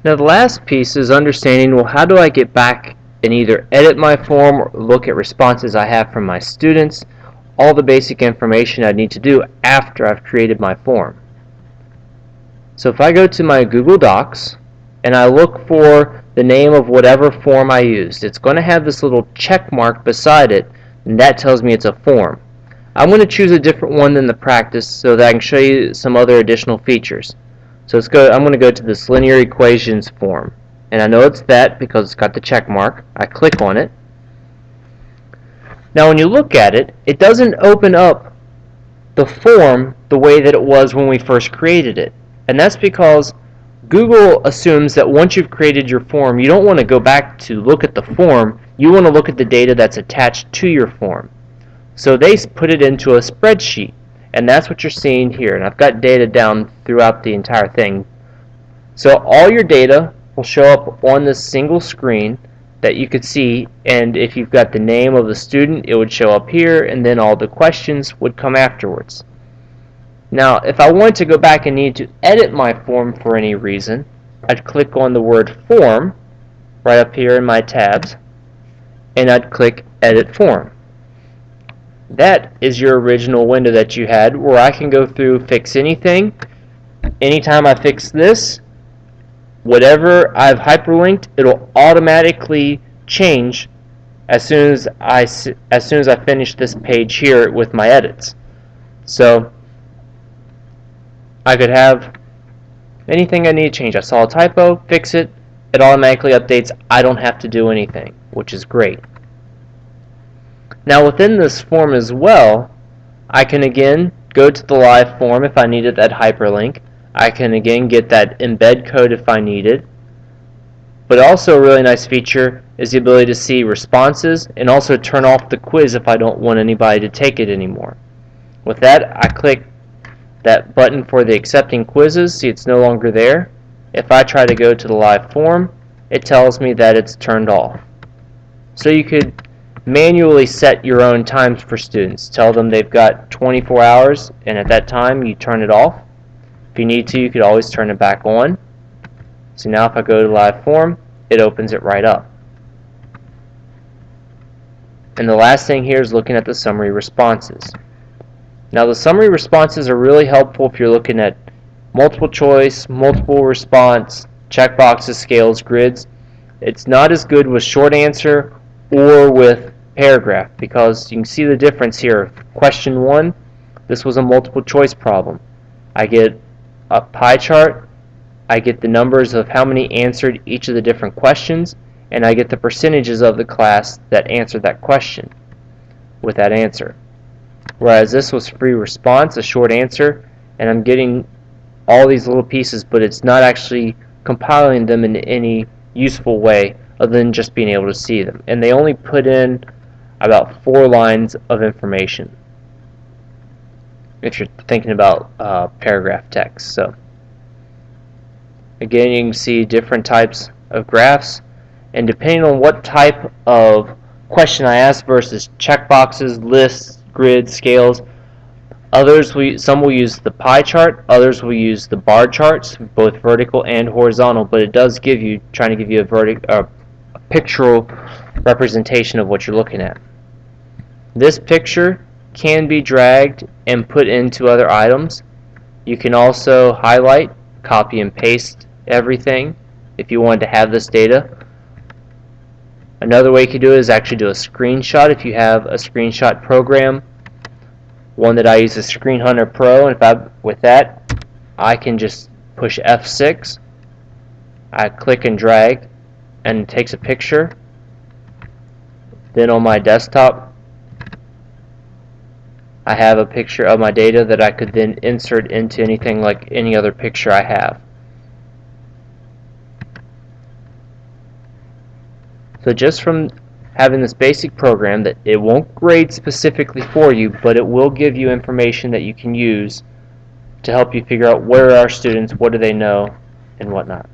Now the last piece is understanding, well, how do I get back and either edit my form or look at responses I have from my students, all the basic information I need to do after I've created my form. So if I go to my Google Docs and I look for the name of whatever form I used, it's going to have this little check mark beside it, and that tells me it's a form. I'm going to choose a different one than the practice so that I can show you some other additional features. So I'm going to go to this linear equations form, and I know it's that because it's got the check mark. I click on it. Now when you look at it, it doesn't open up the form the way that it was when we first created it, and that's because Google assumes that once you've created your form, you don't want to go back to look at the form, you want to look at the data that's attached to your form. So they put it into a spreadsheet, and that's what you're seeing here. And I've got data down throughout the entire thing. So all your data will show up on this single screen that you could see, and if you've got the name of the student, it would show up here, and then all the questions would come afterwards. Now, if I want to go back and need to edit my form for any reason, I'd click on the word form right up here in my tabs, and I'd click edit form. That is your original window that you had where I can go through, fix anything. Anytime I fix this, whatever I've hyperlinked, it'll automatically change as soon as I finish this page here with my edits. So I could have anything I need to change. I saw a typo, fix it, it automatically updates. I don't have to do anything, which is great. Now within this form as well, I can again go to the live form if I needed that hyperlink. I can again get that embed code if I needed. But also a really nice feature is the ability to see responses and also turn off the quiz if I don't want anybody to take it anymore. With that, I click that button for the accepting quizzes. See, it's no longer there. If I try to go to the live form, it tells me that it's turned off. So you could manually set your own times for students. Tell them they've got 24 hours, and at that time you turn it off. If you need to, you could always turn it back on. So now if I go to live form, it opens it right up. And the last thing here is looking at the summary responses. Now the summary responses are really helpful if you're looking at multiple choice, multiple response, checkboxes, scales, grids. It's not as good with short answer or with paragraph because you can see the difference here. Question 1, this was a multiple choice problem. I get a pie chart, I get the numbers of how many answered each of the different questions, and I get the percentages of the class that answered that question with that answer. Whereas this was free response, a short answer, and I'm getting all these little pieces, but it's not actually compiling them in any useful way other than just being able to see them. And they only put in about 4 lines of information if you're thinking about paragraph text. So again, you can see different types of graphs, and depending on what type of question I ask versus checkboxes, lists, grids, scales, some will use the pie chart, others will use the bar charts, both vertical and horizontal, but it does trying to give you a pictorial representation of what you're looking at. This picture can be dragged and put into other items. You can also highlight, copy and paste everything if you wanted to have this data. Another way you could do it is actually do a screenshot if you have a screenshot program. One that I use is Screen Hunter Pro, and with that I can just push F6, I click and drag, and it takes a picture. Then on my desktop I have a picture of my data that I could then insert into anything like any other picture I have. So just from having this basic program, that it won't grade specifically for you, but it will give you information that you can use to help you figure out where are our students, what do they know, and whatnot.